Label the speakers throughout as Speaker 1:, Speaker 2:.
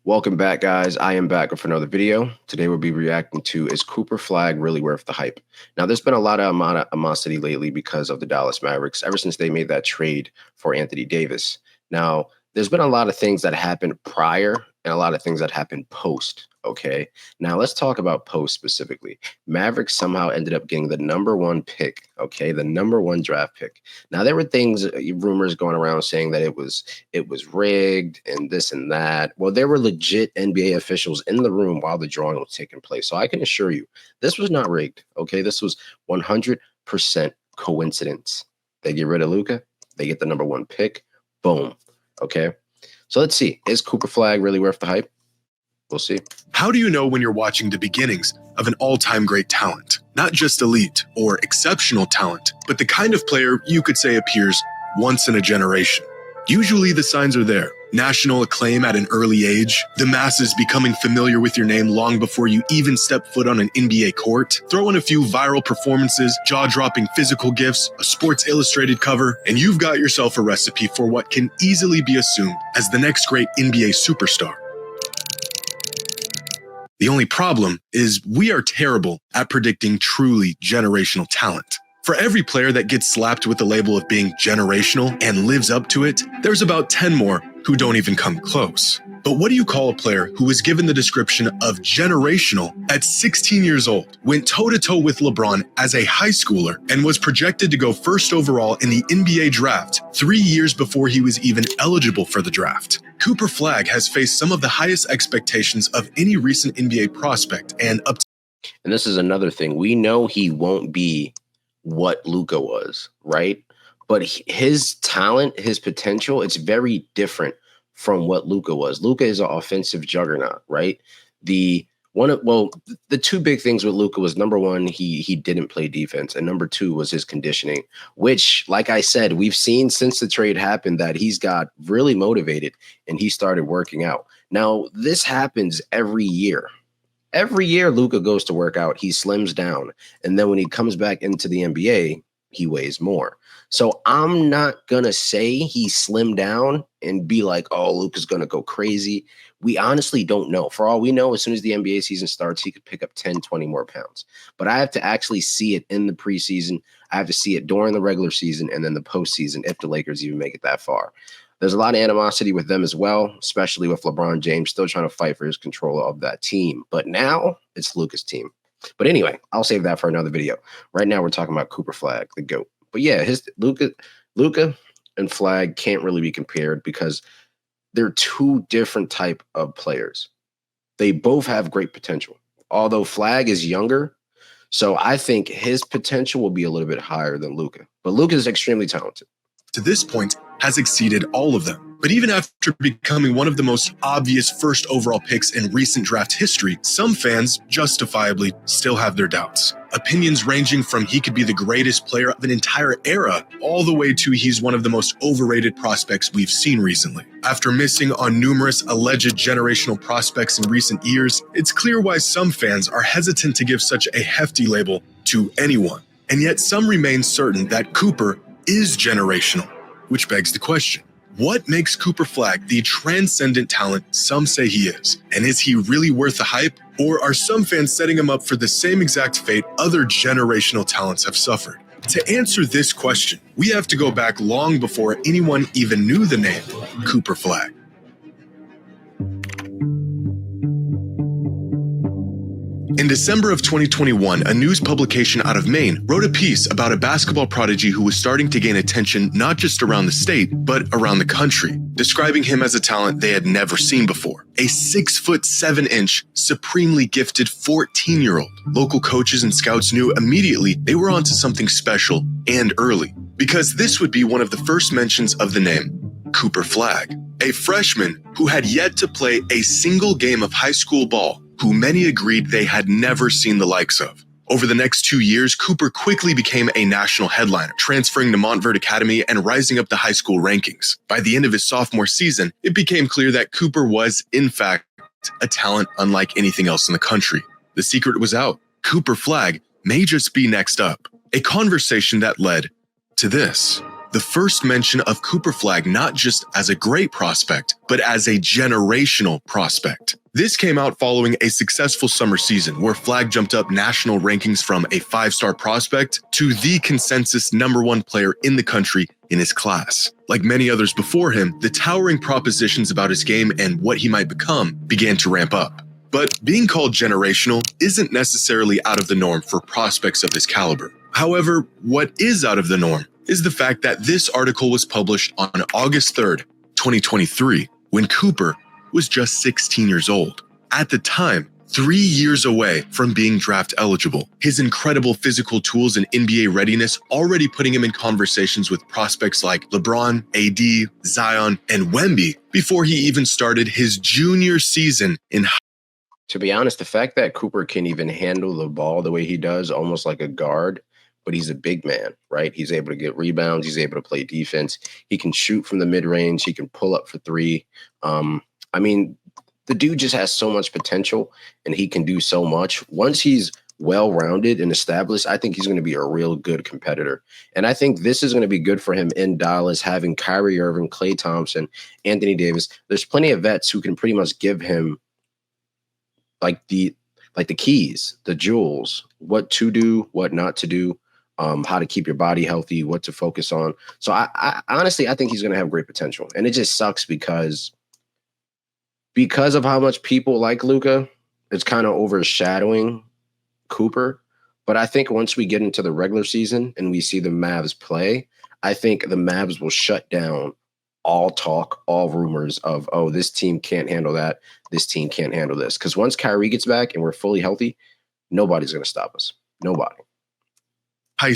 Speaker 1: Welcome back, guys. I am back with another video. Today we'll be reacting to, is Cooper Flagg really worth the hype? Now, there's been a lot of animosity lately because of the Dallas Mavericks ever since they made that trade for Anthony Davis. Now, there's been a lot of things that happened prior and a lot of things that happened post, okay? Now, let's talk about post specifically. Mavericks somehow ended up getting the #1 pick, okay? The #1 draft pick. Now, there were rumors going around saying that it was rigged and this and that. Well, there were legit NBA officials in the room while the drawing was taking place. So I can assure you, this was not rigged, okay? This was 100% coincidence. They get rid of Luka, they get the #1 pick, boom, okay? So let's see, is Cooper Flagg really worth the hype? We'll see.
Speaker 2: How do you know when you're watching the beginnings of an all-time great talent? Not just elite or exceptional talent, but the kind of player you could say appears once in a generation. Usually the signs are there. National acclaim at an early age, the masses becoming familiar with your name long before you even step foot on an NBA court, throw in a few viral performances, jaw-dropping physical gifts, a Sports Illustrated cover, and you've got yourself a recipe for what can easily be assumed as the next great NBA superstar. The only problem is we are terrible at predicting truly generational talent. For every player that gets slapped with the label of being generational and lives up to it, there's about 10 more who don't even come close. But what do you call a player who was given the description of generational at 16 years old, went toe-to-toe with LeBron as a high schooler, and was projected to go first overall in the NBA draft 3 years before he was even eligible for the draft? Cooper Flagg has faced some of the highest expectations of any recent NBA prospect, and
Speaker 1: this is another thing. We know he won't be what Luka was, right? But his talent, his potential, it's very different from what Luka was. Luka is an offensive juggernaut, right? The two big things with Luka was, #1, he didn't play defense, and #2 was his conditioning, which, like I said, we've seen since the trade happened that he's got really motivated and he started working out. Now, this happens every year. Every year Luka goes to work out, he slims down, and then when he comes back into the NBA, he weighs more. So I'm not going to say he slimmed down and be like, oh, Luka's going to go crazy. We honestly don't know. For all we know, as soon as the NBA season starts, he could pick up 10, 20 more pounds. But I have to actually see it in the preseason. I have to see it during the regular season and then the postseason if the Lakers even make it that far. There's a lot of animosity with them as well, especially with LeBron James still trying to fight for his control of that team. But now it's Luka's team. But anyway, I'll save that for another video. Right now we're talking about Cooper Flagg, the GOAT. But yeah, Luka and Flagg can't really be compared because they're two different type of players. They both have great potential. Although Flagg is younger, so I think his potential will be a little bit higher than Luka. But Luka is extremely talented.
Speaker 2: To this point, has exceeded all of them. But even after becoming one of the most obvious first overall picks in recent draft history, some fans justifiably still have their doubts. Opinions ranging from he could be the greatest player of an entire era, all the way to he's one of the most overrated prospects we've seen recently. After missing on numerous alleged generational prospects in recent years, it's clear why some fans are hesitant to give such a hefty label to anyone. And yet some remain certain that Cooper is generational, which begs the question, what makes Cooper Flagg the transcendent talent some say he is? And is he really worth the hype? Or are some fans setting him up for the same exact fate other generational talents have suffered? To answer this question, we have to go back long before anyone even knew the name Cooper Flagg. In December of 2021, a news publication out of Maine wrote a piece about a basketball prodigy who was starting to gain attention not just around the state, but around the country, describing him as a talent they had never seen before. A 6'7", supremely gifted 14-year-old. Local coaches and scouts knew immediately they were onto something special and early, because this would be one of the first mentions of the name Cooper Flagg, a freshman who had yet to play a single game of high school ball, who many agreed they had never seen the likes of. Over the next 2 years, Cooper quickly became a national headliner, transferring to Montverde Academy and rising up the high school rankings. By the end of his sophomore season, it became clear that Cooper was, in fact, a talent unlike anything else in the country. The secret was out. Cooper Flagg may just be next up. A conversation that led to this. the first mention of Cooper Flagg not just as a great prospect, but as a generational prospect. This came out following a successful summer season where Flagg jumped up national rankings from a 5-star prospect to the consensus #1 player in the country in his class. Like many others before him, the towering propositions about his game and what he might become began to ramp up. But being called generational isn't necessarily out of the norm for prospects of this caliber. However, what is out of the norm is the fact that this article was published on August 3rd, 2023, when Cooper was just 16 years old. At the time, 3 years away from being draft eligible. His incredible physical tools and NBA readiness already putting him in conversations with prospects like LeBron, AD, Zion, and Wemby before he even started his junior season in.
Speaker 1: To be honest, the fact that Cooper can even handle the ball the way he does, almost like a guard, but he's a big man, right? He's able to get rebounds. He's able to play defense. He can shoot from the mid-range. He can pull up for three. I mean, the dude just has so much potential, and he can do so much. Once he's well-rounded and established, I think he's going to be a real good competitor. And I think this is going to be good for him in Dallas, having Kyrie Irving, Klay Thompson, Anthony Davis. There's plenty of vets who can pretty much give him like the keys, the jewels, what to do, what not to do, how to keep your body healthy, what to focus on. So I honestly, I think he's going to have great potential. And it just sucks because of how much people like Luka, it's kind of overshadowing Cooper. But I think once we get into the regular season and we see the Mavs play, I think the Mavs will shut down all talk, all rumors of, oh, this team can't handle that. This team can't handle this. Because once Kyrie gets back and we're fully healthy, nobody's going to stop us. Nobody.
Speaker 2: High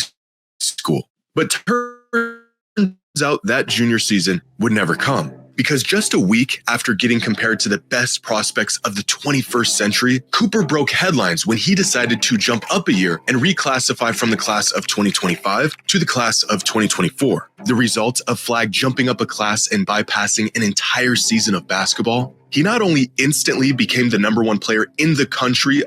Speaker 2: school. But turns out that junior season would never come. Because just a week after getting compared to the best prospects of the 21st century, Cooper broke headlines when he decided to jump up a year and reclassify from the class of 2025 to the class of 2024. The result of Flagg jumping up a class and bypassing an entire season of basketball, he not only instantly became the #1 player in the country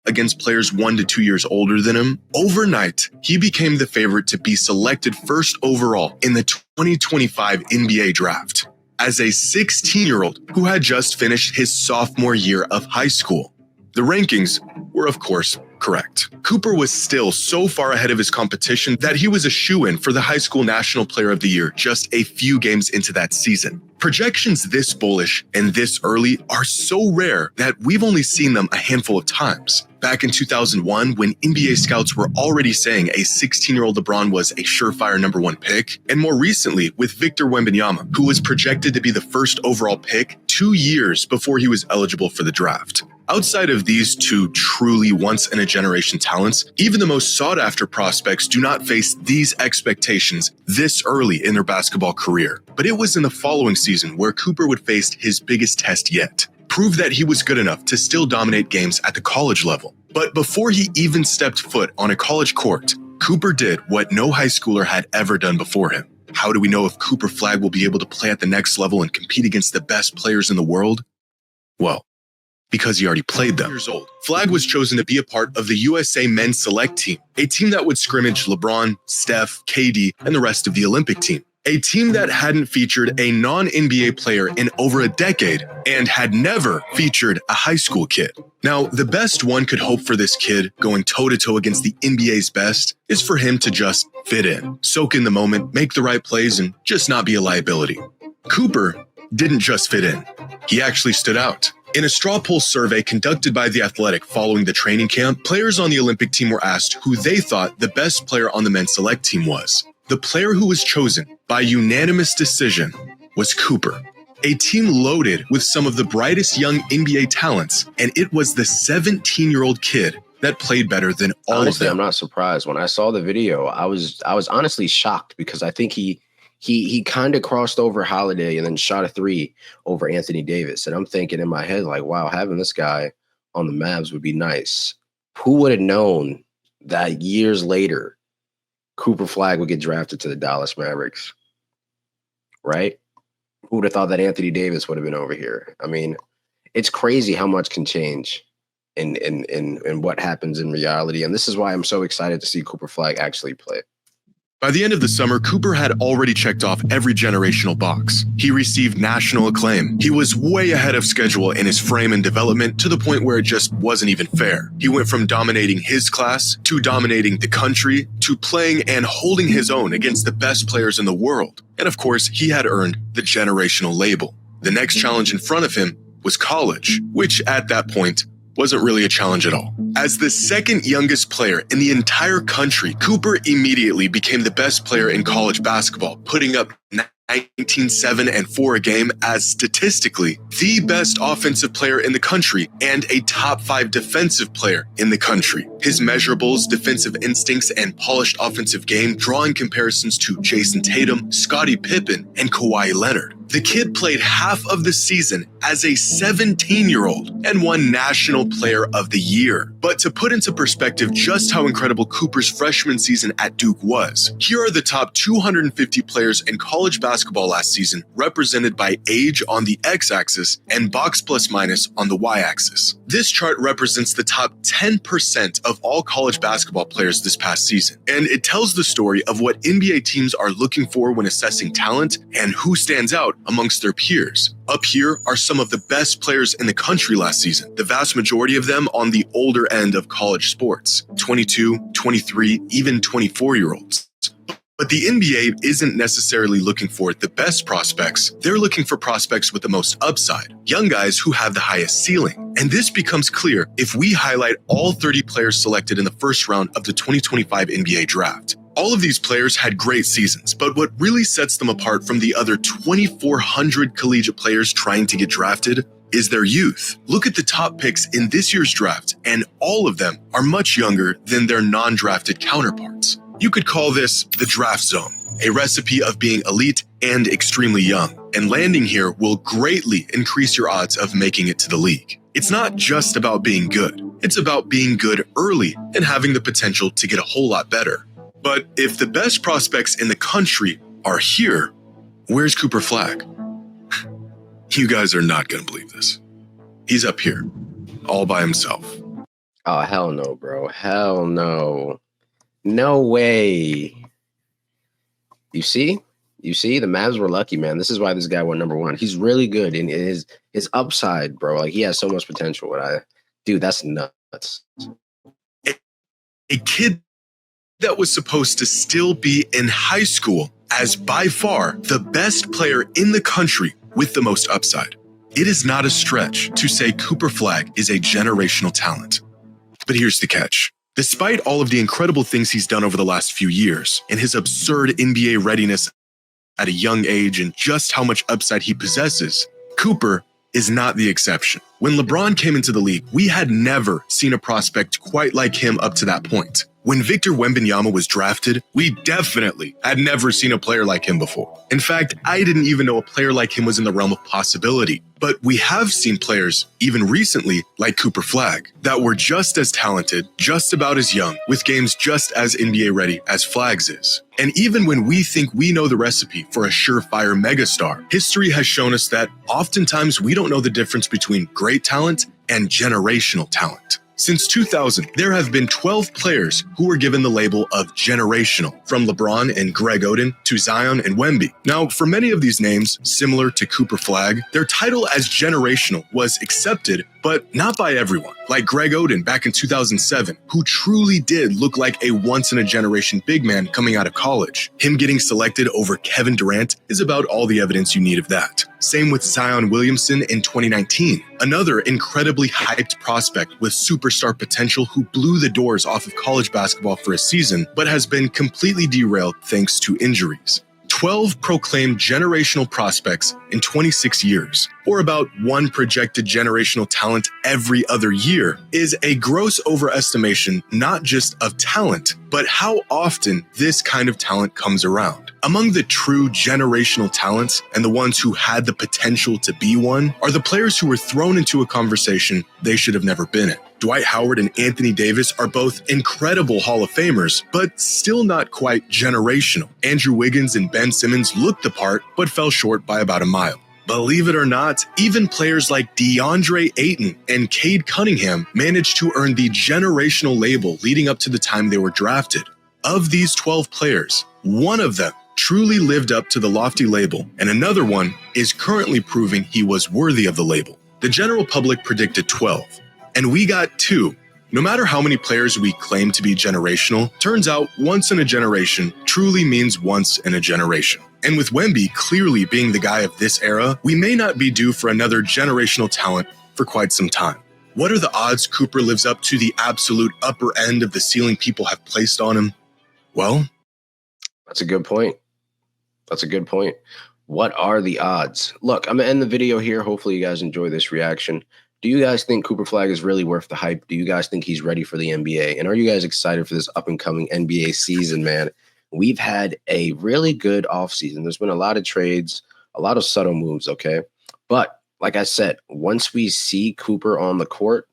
Speaker 2: against players 1 to 2 years older than him, overnight, he became the favorite to be selected first overall in the 2025 NBA draft. As a 16-year-old who had just finished his sophomore year of high school. The rankings were, of course, correct. Cooper was still so far ahead of his competition that he was a shoo-in for the High School National Player of the Year just a few games into that season. Projections this bullish and this early are so rare that we've only seen them a handful of times. Back in 2001, when NBA scouts were already saying a 16-year-old LeBron was a surefire #1 pick, and more recently with Victor Wembanyama, who was projected to be the first overall pick 2 years before he was eligible for the draft. Outside of these two truly once-in-a-generation talents, even the most sought-after prospects do not face these expectations this early in their basketball career. But it was in the following season where Cooper would face his biggest test yet. Prove that he was good enough to still dominate games at the college level. But before he even stepped foot on a college court, Cooper did what no high schooler had ever done before him. How do we know if Cooper Flagg will be able to play at the next level and compete against the best players in the world? Well, because he already played them. Years old. Flagg was chosen to be a part of the USA men's select team, a team that would scrimmage LeBron, Steph, KD, and the rest of the Olympic team. A team that hadn't featured a non-NBA player in over a decade and had never featured a high school kid. Now, the best one could hope for this kid going toe-to-toe against the NBA's best is for him to just fit in, soak in the moment, make the right plays, and just not be a liability. Cooper didn't just fit in. He actually stood out. In a straw poll survey conducted by The Athletic following the training camp, players on the Olympic team were asked who they thought the best player on the men's select team was. The player who was chosen by unanimous decision was Cooper, a team loaded with some of the brightest young NBA talents, and it was the 17-year-old kid that played better than all
Speaker 1: Honestly,
Speaker 2: of them.
Speaker 1: I'm not surprised. When I saw the video, I was honestly shocked because I think he kind of crossed over Holiday and then shot a 3 over Anthony Davis. And I'm thinking in my head, like, wow, having this guy on the Mavs would be nice. Who would have known that years later, Cooper Flagg would get drafted to the Dallas Mavericks, right? Who would have thought that Anthony Davis would have been over here? I mean, it's crazy how much can change in what happens in reality. And this is why I'm so excited to see Cooper Flagg actually play.
Speaker 2: By the end of the summer, Cooper had already checked off every generational box. He received national acclaim. He was way ahead of schedule in his frame and development to the point where it just wasn't even fair. He went from dominating his class to dominating the country to playing and holding his own against the best players in the world. And of course, he had earned the generational label. The next challenge in front of him was college, which at that point wasn't really a challenge at all. As the second youngest player in the entire country, Cooper immediately became the best player in college basketball, putting up 19-7 and 4 a game as statistically the best offensive player in the country and a top 5 defensive player in the country. His measurables, defensive instincts, and polished offensive game drawing comparisons to Jason Tatum, Scottie Pippen, and Kawhi Leonard. The kid played half of the season as a 17-year-old and won National Player of the Year. But to put into perspective just how incredible Cooper's freshman season at Duke was, here are the top 250 players in college basketball last season, represented by age on the x-axis and box plus minus on the y-axis. This chart represents the top 10% of all college basketball players this past season, and it tells the story of what NBA teams are looking for when assessing talent and who stands out amongst their peers. Up here are some of the best players in the country last season, the vast majority of them on the older end of college sports, 22, 23, even 24-year-olds. But the NBA isn't necessarily looking for the best prospects. They're looking for prospects with the most upside, young guys who have the highest ceiling. And this becomes clear if we highlight all 30 players selected in the first round of the 2025 NBA draft. All of these players had great seasons, but what really sets them apart from the other 2,400 collegiate players trying to get drafted is their youth. Look at the top picks in this year's draft, and all of them are much younger than their non-drafted counterparts. You could call this the draft zone, a recipe of being elite and extremely young, and landing here will greatly increase your odds of making it to the league. It's not just about being good. It's about being good early and having the potential to get a whole lot better. But if the best prospects in the country are here, where's Cooper Flagg? You guys are not going to believe this. He's up here, all by himself.
Speaker 1: Oh, hell no, bro. Hell no. No way. You see? The Mavs were lucky, man. This is why this guy went number 1. He's really good. And his upside, bro, like he has so much potential. Dude, that's nuts.
Speaker 2: A kid that was supposed to still be in high school as by far the best player in the country with the most upside. It is not a stretch to say Cooper Flagg is a generational talent. But here's the catch. Despite all of the incredible things he's done over the last few years and his absurd NBA readiness at a young age and just how much upside he possesses, Cooper is not the exception. When LeBron came into the league, we had never seen a prospect quite like him up to that point. When Victor Wembanyama was drafted, we definitely had never seen a player like him before. In fact, I didn't even know a player like him was in the realm of possibility. But we have seen players, even recently, like Cooper Flagg, that were just as talented, just about as young, with games just as NBA ready as Flagg's is. And even when we think we know the recipe for a surefire megastar, history has shown us that oftentimes we don't know the difference between great talent and generational talent. Since 2000, there have been 12 players who were given the label of generational, from LeBron and Greg Oden to Zion and Wemby. Now, for many of these names, similar to Cooper Flagg, their title as generational was accepted, but not by everyone. Like Greg Oden back in 2007, who truly did look like a once-in-a-generation big man coming out of college. Him getting selected over Kevin Durant is about all the evidence you need of that. Same with Zion Williamson in 2019, another incredibly hyped prospect with superstar potential who blew the doors off of college basketball for a season, but has been completely derailed thanks to injuries. 12 proclaimed generational prospects in 26 years, or about one projected generational talent every other year, is a gross overestimation not just of talent, but how often this kind of talent comes around. Among the true generational talents and the ones who had the potential to be one are the players who were thrown into a conversation they should have never been in. Dwight Howard and Anthony Davis are both incredible Hall of Famers, but still not quite generational. Andrew Wiggins and Ben Simmons looked the part, but fell short by about a mile. Believe it or not, even players like DeAndre Ayton and Cade Cunningham managed to earn the generational label leading up to the time they were drafted. Of these 12 players, One of them truly lived up to the lofty label, and another one is currently proving he was worthy of the label. The general public predicted 12, and we got 2. No matter how many players we claim to be generational, turns out once in a generation truly means once in a generation. And with Wemby clearly being the guy of this era, we may not be due for another generational talent for quite some time. What are the odds Cooper lives up to the absolute upper end of the ceiling people have placed on him? Well,
Speaker 1: that's a good point. That's a good point. What are the odds? Look, I'm going to end the video here. Hopefully you guys enjoy this reaction. Do you guys think Cooper Flagg is really worth the hype? Do you guys think he's ready for the NBA? And are you guys excited for this up-and-coming NBA season, man? We've had a really good offseason. There's been a lot of trades, a lot of subtle moves, okay? But like I said, once we see Cooper on the court,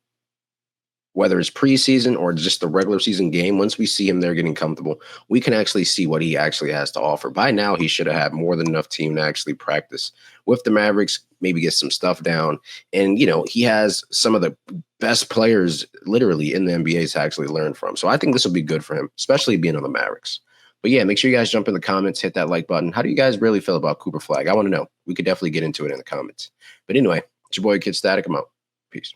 Speaker 1: whether it's preseason or just the regular season game, once we see him there getting comfortable, we can actually see what he actually has to offer. By now, he should have had more than enough team to actually practice with the Mavericks, maybe get some stuff down. And, you know, he has some of the best players literally in the NBA to actually learn from. So I think this will be good for him, especially being on the Mavericks. But yeah, make sure you guys jump in the comments, hit that like button. How do you guys really feel about Cooper Flagg? I want to know. We could definitely get into it in the comments. But anyway, it's your boy KIDSTATIIC. I'm out. Peace.